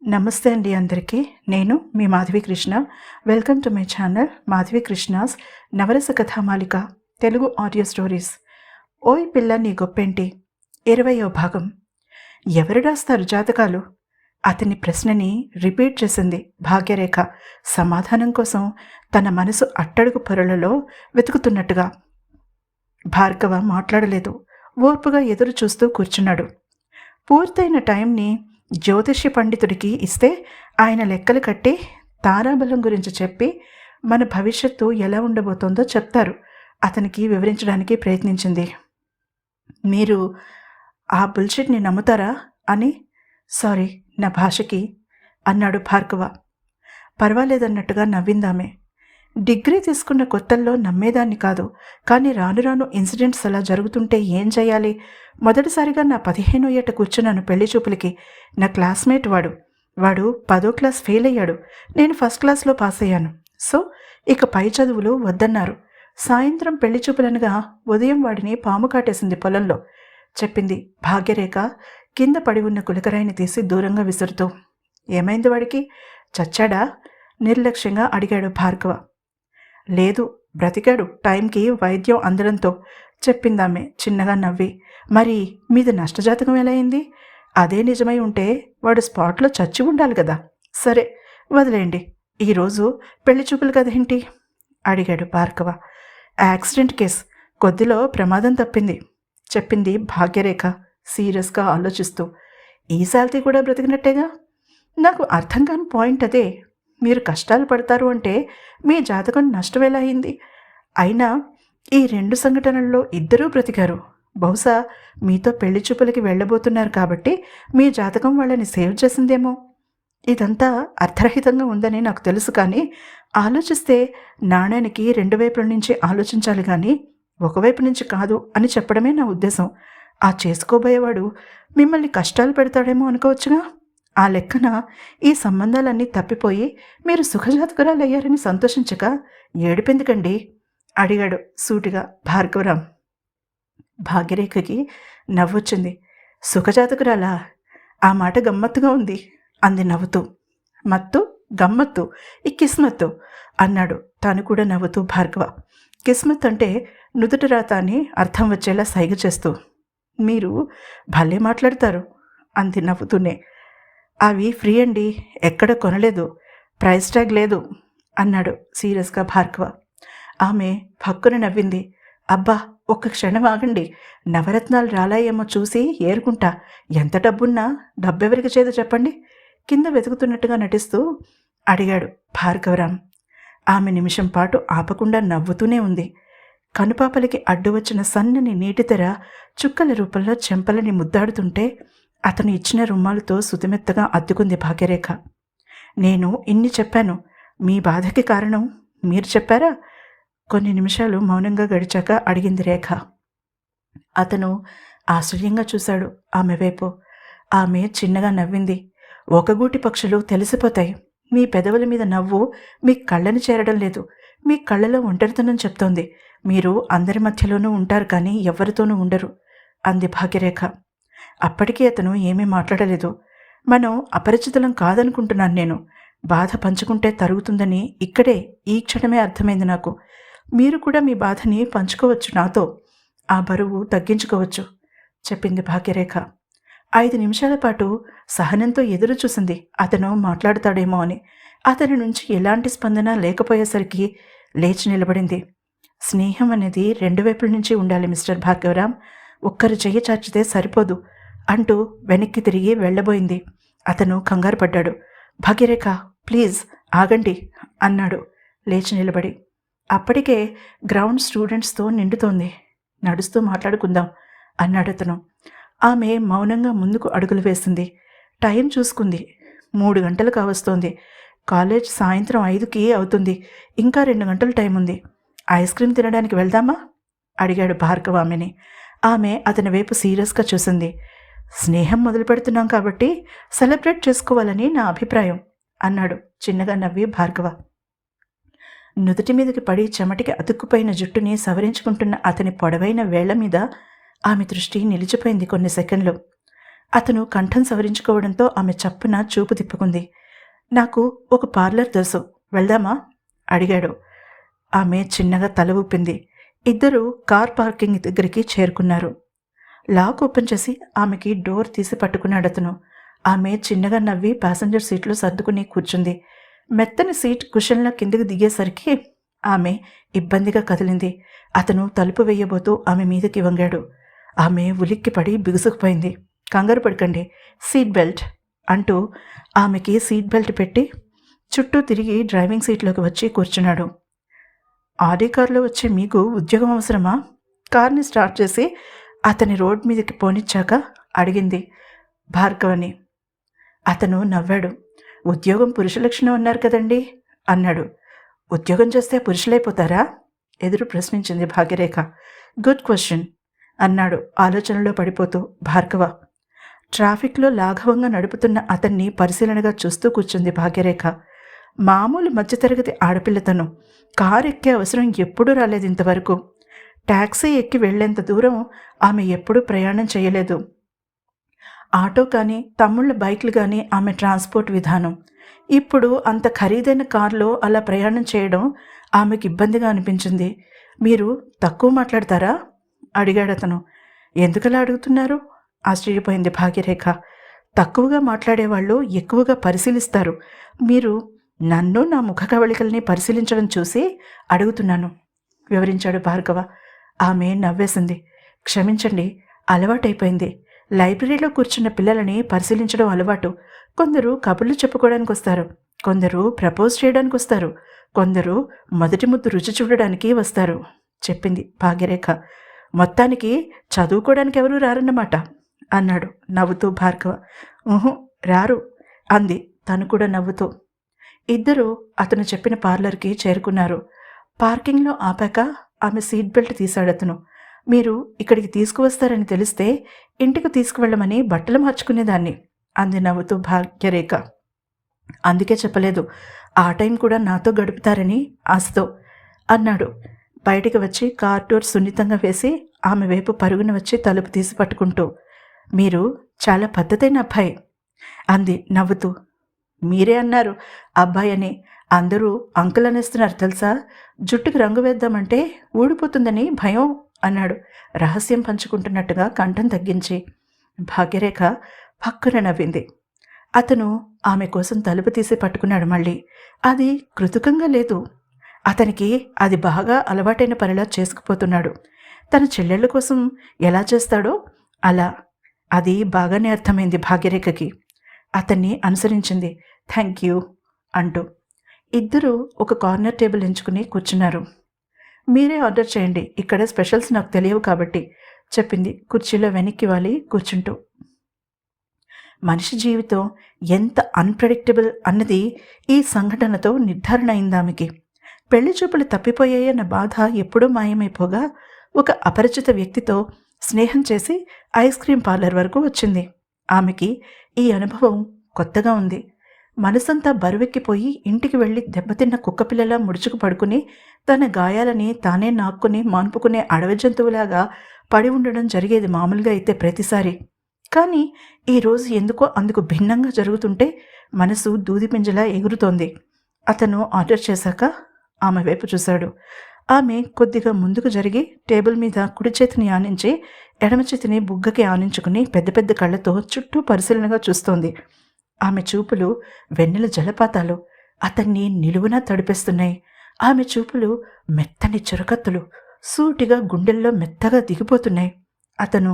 నమస్తే అండి అందరికీ. నేను మీ Madhavi Krishna. Welcome to my channel Madhavi Krishna's Navarasa Kathamalika Telugu audio stories. ఓయ్ పిల్ల నీ గొప్పేంటి 20వ భాగం. ఎవరు రాస్తారు జాతకాలు? అతని ప్రశ్నని రిపీట్ చేసింది భాగ్యరేఖ సమాధానం కోసం తన మనసు అట్టడుగు పొరలలో వెతుకుతున్నట్టుగా. భార్గవ మాట్లాడలేదు. ఓర్పుగా ఎదురు చూస్తూ కూర్చున్నాడు. పూర్తయిన టైంని జ్యోతిష్య పండితుడికి ఇస్తే ఆయన లెక్కలు కట్టి తారాబలం గురించి చెప్పి మన భవిష్యత్తు ఎలా ఉండబోతోందో చెప్తారు. అతనికి వివరించడానికి ప్రయత్నించింది. మీరు ఆ బుల్షిట్ని నమ్ముతారా అని. సారీ నా భాషకి అన్నాడు భార్గవ. పర్వాలేదన్నట్టుగా నవ్విందామే. డిగ్రీ తీసుకున్న కొత్తల్లో నమ్మేదాన్ని కాదు, కానీ రాను రాను ఇన్సిడెంట్స్ అలా జరుగుతుంటే ఏం చేయాలి? మొదటిసారిగా నా 15వ ఏట కూర్చున్నాను పెళ్లి చూపులకి. నా క్లాస్మేట్ వాడు 10వ క్లాస్ ఫెయిల్ అయ్యాడు. నేను ఫస్ట్ క్లాస్లో పాస్ అయ్యాను. సో ఇక పై చదువులు వద్దన్నారు. సాయంత్రం పెళ్లి చూపులనగా ఉదయం వాడిని పాము కాటేసింది పొలంలో చెప్పింది భాగ్యరేఖ కింద పడి ఉన్న కులకరాయిని తీసి దూరంగా విసురుతూ. ఏమైంది వాడికి? చచ్చాడా? నిర్లక్ష్యంగా అడిగాడు భార్గవ. లేదు, బ్రతికాడు, టైంకి వైద్యం అందడంతో చెప్పిందామె చిన్నగా నవ్వి. మరి మీది నష్టజాతకం ఎలా అయింది? అదే నిజమై ఉంటే వాడు స్పాట్లో చచ్చి ఉండాలి కదా. సరే వదిలేయండి, ఈరోజు పెళ్లి చూపులు కదేంటి అడిగాడు భార్గవ. యాక్సిడెంట్ కేస్, కొద్దిలో ప్రమాదం తప్పింది చెప్పింది భాగ్యరేఖ సీరియస్గా ఆలోచిస్తూ. ఈ సాల్తీ కూడా బ్రతికినట్టేగా. నాకు అర్థం కాని పాయింట్ అదే. మీరు కష్టాలు పడతారు అంటే మీ జాతకం నష్టం ఎలా అయింది? అయినా ఈ 2 సంఘటనల్లో ఇద్దరూ బ్రతికారు. బహుశా మీతో పెళ్లి చూపులకి వెళ్ళబోతున్నారు కాబట్టి మీ జాతకం వాళ్ళని సేవ్ చేసిందేమో. ఇదంతా అర్థరహితంగా ఉందని నాకు తెలుసు, కానీ ఆలోచిస్తే నాణ్యానికి 2 వైపుల నుంచి ఆలోచించాలి, కానీ ఒకవైపు నుంచి కాదు అని చెప్పడమే నా ఉద్దేశం. ఆ చేసుకోబోయేవాడు మిమ్మల్ని కష్టాలు పెడతాడేమో అనుకోవచ్చుగా. ఆ లెక్కన ఈ సంబంధాలన్నీ తప్పిపోయి మీరు సుఖజాతకురాలయ్యారని సంతోషించక ఏడిపెందుకండి అడిగాడు సూటిగా భార్గవరాం. భాగ్యరేఖకి నవ్వొచ్చింది. సుఖజాతకురాలా? ఆ మాట గమ్మత్తుగా ఉంది అంది నవ్వుతూ. మత్తు గమ్మత్తు, ఈ కిస్మత్తు అన్నాడు తాను కూడా నవ్వుతూ భార్గవ. కిస్మత్ అంటే నుదుట రాత అని అర్థం వచ్చేలా సైగ చేస్తూ. మీరు భలే మాట్లాడతారు అంది నవ్వుతూనే. అవి ఫ్రీ అండి, ఎక్కడ కొనలేదు, ప్రైస్ ట్యాగ్ లేదు అన్నాడు సీరియస్గా భార్గవ. ఆమె భక్కున నవ్వింది. అబ్బా, ఒక్క క్షణం ఆగండి, నవరత్నాలు రాలాయేమో చూసి ఏరుకుంటా. ఎంత డబ్బున్నా డబ్బెవరికి చేదు చెప్పండి కింద వెతుకుతున్నట్టుగా నటిస్తూ అడిగాడు భార్గవరాం. ఆమె నిమిషం పాటు ఆపకుండా నవ్వుతూనే ఉంది. కనుపాపలకి అడ్డు వచ్చిన సన్నని నీటితెర చుక్కల రూపంలో చెంపలని ముద్దాడుతుంటే అతను ఇచ్చిన రుమాలతో సుతిమెత్తగా అద్దుకుంది భాగ్యరేఖ. నేను ఇన్ని చెప్పాను, మీ బాధకి కారణం మీరు చెప్పారా? కొన్ని నిమిషాలు మౌనంగా గడిచాక అడిగింది రేఖ. అతను ఆశ్చర్యంగా చూశాడు ఆమె వైపు. ఆమె చిన్నగా నవ్వింది. ఒకగూటి పక్షులు తెలిసిపోతాయి. మీ పెదవుల మీద నవ్వు మీ కళ్ళని చేరడం లేదు. మీ కళ్ళలో ఒంటరితనం చెప్తోంది. మీరు అందరి మధ్యలోనూ ఉంటారు, కానీ ఎవరితోనూ ఉండరు అంది భాగ్యరేఖ. అప్పటికీ అతను ఏమీ మాట్లాడలేదు. మనం అపరిచితులం కాదనుకుంటున్నాను నేను. బాధ పంచుకుంటే తరుగుతుందని ఇక్కడే ఈ క్షణమే అర్థమైంది నాకు. మీరు కూడా మీ బాధని పంచుకోవచ్చు నాతో, ఆ బరువు తగ్గించుకోవచ్చు చెప్పింది భాగ్యరేఖ. 5 నిమిషాల పాటు సహనంతో ఎదురు చూసింది అతను మాట్లాడతాడేమో అని. అతని నుంచి ఎలాంటి స్పందన లేకపోయేసరికి లేచి నిలబడింది. స్నేహం అనేది 2 వైపుల నుంచి ఉండాలి మిస్టర్ భార్గవరాం. ఒక్కరు చెయ్యి చాచితే సరిపోదు అంటూ వెనక్కి తిరిగి వెళ్ళబోయింది. అతను కంగారు పడ్డాడు. భాగ్యరేఖ ప్లీజ్ ఆగండి అన్నాడు లేచి నిలబడి. అప్పటికే గ్రౌండ్ స్టూడెంట్స్తో నిండుతోంది. నడుస్తూ మాట్లాడుకుందాం అన్నాడు అతను. ఆమె మౌనంగా ముందుకు అడుగులు వేసింది. టైం చూసుకుంది. 3 గంటలు కావస్తోంది. కాలేజ్ సాయంత్రం 5కి అవుతుంది. ఇంకా 2 గంటల టైం ఉంది. ఐస్ క్రీమ్ తినడానికి వెళ్దామా అడిగాడు భార్గవ ఆమెని. ఆమె అతని వైపు సీరియస్గా చూసింది. స్నేహం మొదలు పెడుతున్నాం కాబట్టి సెలబ్రేట్ చేసుకోవాలని నా అభిప్రాయం అన్నాడు చిన్నగా నవ్వి భార్గవ. నుదుటి మీదకి పడి చెమటికి అతుక్కుపోయిన జుట్టుని సవరించుకుంటున్న అతని పొడవైన వేళ్ల మీద ఆమె దృష్టి నిలిచిపోయింది కొన్ని సెకండ్లు. అతను కంఠం సవరించుకోవడంతో ఆమె చప్పున చూపు తిప్పుకుంది. నాకు ఒక పార్లర్ తెలుసు, వెళ్దామా అడిగాడు. ఆమె చిన్నగా తల ఊపింది. ఇద్దరూ కార్ పార్కింగ్ దగ్గరికి చేరుకున్నారు. లాక్ ఓపెన్ చేసి ఆమెకి డోర్ తీసి పట్టుకున్నాడతను. ఆమె చిన్నగా నవ్వి ప్యాసింజర్ సీట్లో సర్దుకుని కూర్చుంది. మెత్తని సీట్ కుషన్లా కిందికి దిగేసరికి ఆమె ఇబ్బందిగా కదిలింది. అతను తలుపు వేయబోతూ ఆమె మీదకి వంగాడు. ఆమె ఉలిక్కిపడి బిగుసుకుపోయింది. కంగారు పడకండి, సీట్ బెల్ట్ అంటూ ఆమెకి సీట్ బెల్ట్ పెట్టి చుట్టూ తిరిగి డ్రైవింగ్ సీట్లోకి వచ్చి కూర్చున్నాడు. ఆడి కారులో వచ్చి మీకు ఉద్యోగం అవసరమా? కార్ని స్టార్ట్ చేసి అతని రోడ్ మీదకి పోనిచ్చాక అడిగింది భార్గవని. అతను నవ్వాడు. ఉద్యోగం పురుష లక్షణం అన్నారు కదండి అన్నాడు. ఉద్యోగం చేస్తే పురుషులైపోతారా? ఎదురు ప్రశ్నించింది భాగ్యరేఖ. గుడ్ క్వశ్చన్ అన్నాడు ఆలోచనలో పడిపోతూ భార్గవ. ట్రాఫిక్లో లాఘవంగా నడుపుతున్న అతన్ని పరిశీలనగా చూస్తూ కూర్చుంది భాగ్యరేఖ. మామూలు మధ్యతరగతి ఆడపిల్లతను. కారు ఎక్కే అవసరం ఎప్పుడూ రాలేదు ఇంతవరకు. ట్యాక్సీ ఎక్కి వెళ్లేంత దూరం ఆమె ఎప్పుడూ ప్రయాణం చేయలేదు. ఆటో కానీ తమ్ముళ్ళ బైక్లు కానీ ఆమె ట్రాన్స్పోర్ట్ విధానం. ఇప్పుడు అంత ఖరీదైన కారులో అలా ప్రయాణం చేయడం ఆమెకి ఇబ్బందిగా అనిపించింది. మీరు తక్కువ మాట్లాడతారా అడిగాడతను. ఎందుకలా అడుగుతున్నారు ఆశ్చర్యపోయింది భాగ్యరేఖ. తక్కువగా మాట్లాడేవాళ్ళు ఎక్కువగా పరిశీలిస్తారు. మీరు నన్ను నా ముఖ కవళికల్ని పరిశీలించడం చూసి అడుగుతున్నాను వివరించాడు భార్గవ. ఆమె నవ్వేసింది. క్షమించండి, అలవాటైపోయింది. లైబ్రరీలో కూర్చున్న పిల్లలని పరిశీలించడం అలవాటు. కొందరు కబుర్లు చెప్పుకోవడానికి వస్తారు, కొందరు ప్రపోజ్ చేయడానికి వస్తారు, కొందరు మొదటి ముద్దు రుచి చూడడానికి వస్తారు చెప్పింది భాగ్యరేఖ. మొత్తానికి చదువుకోవడానికి ఎవరూ రారన్నమాట అన్నాడు నవ్వుతూ భార్గవ. రారు అంది తను కూడా నవ్వుతూ. ఇద్దరూ అతను చెప్పిన పార్లర్కి చేరుకున్నారు. పార్కింగ్లో ఆపాక ఆమె సీట్ బెల్ట్ తీశాడతను. మీరు ఇక్కడికి తీసుకువస్తారని తెలిస్తే ఇంటికి తీసుకువెళ్ళమని బట్టలు మార్చుకునేదాన్ని అంది నవ్వుతూ భాగ్యరేఖ. అందుకే చెప్పలేదు, ఆ టైం కూడా నాతో గడుపుతారని ఆశతో అన్నాడు. బయటికి వచ్చి కార్ డోర్ సున్నితంగా వేసి ఆమె వైపు పరుగున వచ్చి తలుపు తీసి పట్టుకుంటూ. మీరు చాలా పద్ధతైన అబ్బాయి అంది నవ్వుతూ. మీరే అన్నారు అబ్బాయి అని. అందరూ అంకుల్ అనేస్తున్నారు తెలుసా. జుట్టుకు రంగు వేద్దామంటే ఊడిపోతుందని భయం అన్నాడు రహస్యం పంచుకుంటున్నట్టుగా కంఠం తగ్గించి. భాగ్యరేఖ పక్కన నవ్వింది. అతను ఆమె కోసం తలుపు తీసి పట్టుకున్నాడు మళ్ళీ. అది కృతకంగా లేదు. అతనికి అది బాగా అలవాటైన పనిలా చేసుకుపోతున్నాడు. తన చెల్లెళ్ళ కోసం ఎలా చేస్తాడో అలా. అది బాగానే అర్థమైంది భాగ్యరేఖకి. అతన్ని అనుసరించింది. థ్యాంక్ యూ అంటూ. ఇద్దరూ ఒక కార్నర్ టేబుల్ ఎంచుకుని కూర్చున్నారు. మీరే ఆర్డర్ చేయండి, ఇక్కడ స్పెషల్స్ నాకు తెలియవు కాబట్టి చెప్పింది కుర్చీలో వెనక్కి వాలి కూర్చుంటూ. మనిషి జీవితం ఎంత అన్ప్రెడిక్టబుల్ అన్నది ఈ సంఘటనతో నిర్ధారణ అయింది ఆమెకి. పెళ్లి చూపులు తప్పిపోయాయన్న బాధ ఎప్పుడూ మాయమైపోగా ఒక అపరిచిత వ్యక్తితో స్నేహం చేసి ఐస్ క్రీం పార్లర్ వరకు వచ్చింది. ఆమెకి ఈ అనుభవం కొత్తగా ఉంది. మనసంతా బరువెక్కిపోయి ఇంటికి వెళ్ళి దెబ్బతిన్న కుక్కపిల్లలా ముడుచుకు పడుకుని తన గాయాలని తానే నాక్కుని మాన్పుకునే అడవి జంతువులాగా పడి ఉండడం జరిగేది మామూలుగా అయితే ప్రతిసారి. కానీ ఈరోజు ఎందుకో అందుకు భిన్నంగా జరుగుతుంటే మనసు దూదిపింజలా ఎగురుతోంది. అతను ఆర్డర్ చేశాక ఆమె వైపు చూశాడు. ఆమె కొద్దిగా ముందుకు జరిగి టేబుల్ మీద కుడి చేతిని ఆనించి ఎడమ చేతిని బుగ్గకి ఆనించుకుని పెద్ద పెద్ద కళ్ళతో చుట్టూ పరిశీలనగా చూస్తోంది. ఆమె చూపులు వెన్నెల జలపాతాలు అతన్ని నిలువునా తడిపేస్తున్నాయి. ఆమె చూపులు మెత్తని చురకత్తులు సూటిగా గుండెల్లో మెత్తగా దిగిపోతున్నాయి. అతను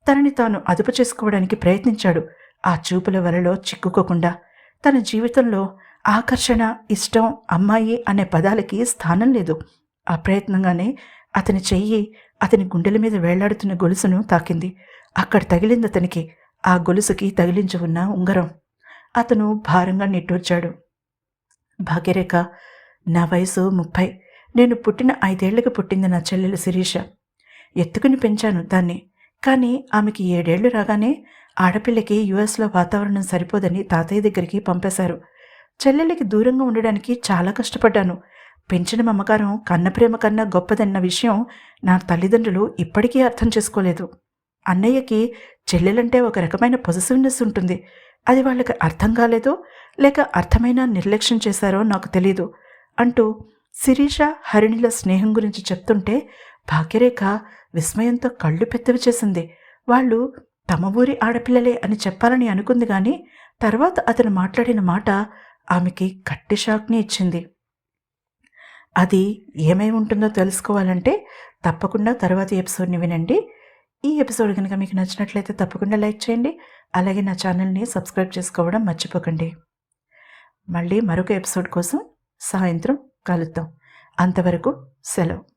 తనని తాను అదుపు చేసుకోవడానికి ప్రయత్నించాడు. ఆ చూపుల వలలో చిక్కుకోకుండా. తన జీవితంలో ఆకర్షణ, ఇష్టం, అమ్మాయి అనే పదాలకి స్థానం లేదు. అప్రయత్నంగానే అతని చెయ్యి అతని గుండెల మీద వేళ్లాడుతున్న గొలుసును తాకింది. అక్కడ తగిలింది అతనికి ఆ గొలుసుకి తగిలించి ఉన్న ఉంగరం. అతను భారంగా నిట్టూర్చాడు. భాగ్యరేఖ, నా వయసు 30. నేను పుట్టిన 5 ఏళ్లకు పుట్టింది నా చెల్లెలు శిరీష. ఎత్తుకుని పెంచాను దాన్ని. కానీ ఆమెకి 7 ఏళ్లు రాగానే ఆడపిల్లకి యుఎస్లో వాతావరణం సరిపోదని తాతయ్య దగ్గరికి పంపేశారు. చెల్లెళ్ళకి దూరంగా ఉండడానికి చాలా కష్టపడ్డాను. పెంచిన మమకారం కన్న ప్రేమ కన్నా గొప్పదన్న విషయం నా తల్లిదండ్రులు ఇప్పటికీ అర్థం చేసుకోలేదు. అన్నయ్యకి చెల్లెలంటే ఒక రకమైన పొజిటివ్నెస్ ఉంటుంది. అది వాళ్ళకి అర్థం కాలేదో లేక అర్థమైన నిర్లక్ష్యం చేశారో నాకు తెలీదు అంటూ శిరీష హరిణిల స్నేహం గురించి చెప్తుంటే భాగ్యరేఖ విస్మయంతో కళ్ళు పెద్దవి చేసింది. వాళ్ళు తమ ఊరి ఆడపిల్లలే అని చెప్పాలని అనుకుంది గాని తర్వాత అతను మాట్లాడిన మాట ఆమెకి గట్టి షాక్ని ఇచ్చింది. అది ఏమై ఉంటుందో తెలుసుకోవాలంటే తప్పకుండా తర్వాతి ఎపిసోడ్ని వినండి. ఈ ఎపిసోడ్ కనుక మీకు నచ్చినట్లయితే తప్పకుండా లైక్ చేయండి. అలాగే నా ఛానల్ని సబ్స్క్రైబ్ చేసుకోవడం మర్చిపోకండి. మళ్ళీ మరొక ఎపిసోడ్ కోసం సాయంత్రం కలుద్దాం. అంతవరకు సెలవు.